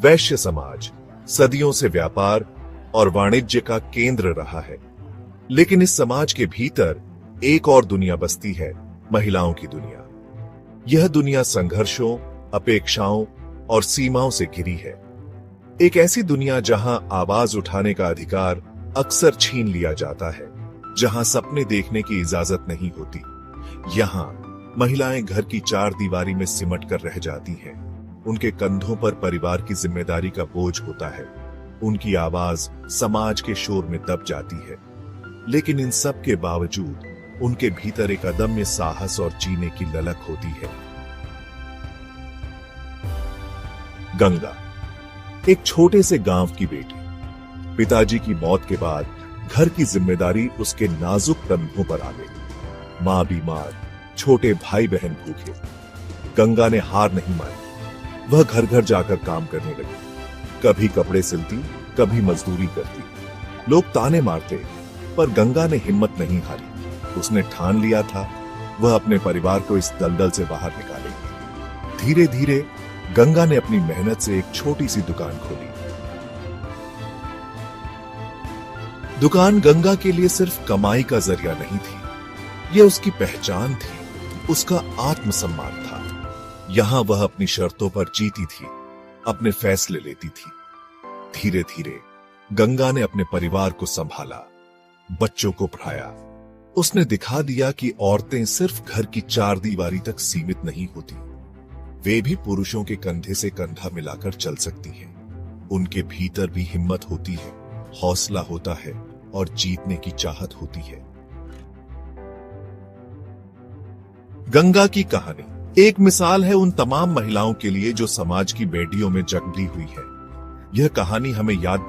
वैश्य समाज सदियों से व्यापार और वाणिज्य का केंद्र रहा है, लेकिन इस समाज के भीतर एक और दुनिया बसती है, महिलाओं की दुनिया। यह दुनिया संघर्षों, अपेक्षाओं और सीमाओं से घिरी है। एक ऐसी दुनिया जहां आवाज उठाने का अधिकार अक्सर छीन लिया जाता है, जहां सपने देखने की इजाजत नहीं होती। यहां महिलाएं घर की चार दीवारी में सिमट कर रह जाती हैं। उनके कंधों पर परिवार की जिम्मेदारी का बोझ होता है। उनकी आवाज समाज के शोर में दब जाती है, लेकिन इन सब के बावजूद उनके भीतर एक अदम्य साहस और जीने की ललक होती है। गंगा एक छोटे से गांव की बेटी। पिताजी की मौत के बाद घर की जिम्मेदारी उसके नाजुक कंधों पर आ गई। मां बीमार, छोटे भाई बहन भूखे। गंगा ने हार नहीं मानी। वह घर घर जाकर काम करने लगी। कभी कपड़े सिलती, कभी मजदूरी करती। लोग ताने मारते, पर गंगा ने हिम्मत नहीं हारी। उसने ठान लिया था वह अपने परिवार को इस दलदल से बाहर निकालेगी। धीरे धीरे गंगा ने अपनी मेहनत से एक छोटी सी दुकान खोली। दुकान गंगा के लिए सिर्फ कमाई का जरिया नहीं थी, यह उसकी पहचान थी, उसका आत्मसम्मान था। यहां वह अपनी शर्तों पर जीती थी, अपने फैसले लेती थी। धीरे धीरे गंगा ने अपने परिवार को संभाला, बच्चों को पढ़ाया। उसने दिखा दिया कि औरतें सिर्फ घर की चार दीवारी तक सीमित नहीं होती, वे भी पुरुषों के कंधे से कंधा मिलाकर चल सकती हैं। उनके भीतर भी हिम्मत होती है, हौसला होता है और जीतने की चाहत होती है। गंगा की कहानी एक मिसाल है उन तमाम महिलाओं के लिए जो समाज की बेड़ियों में जकड़ी हुई है। यह कहानी हमें याद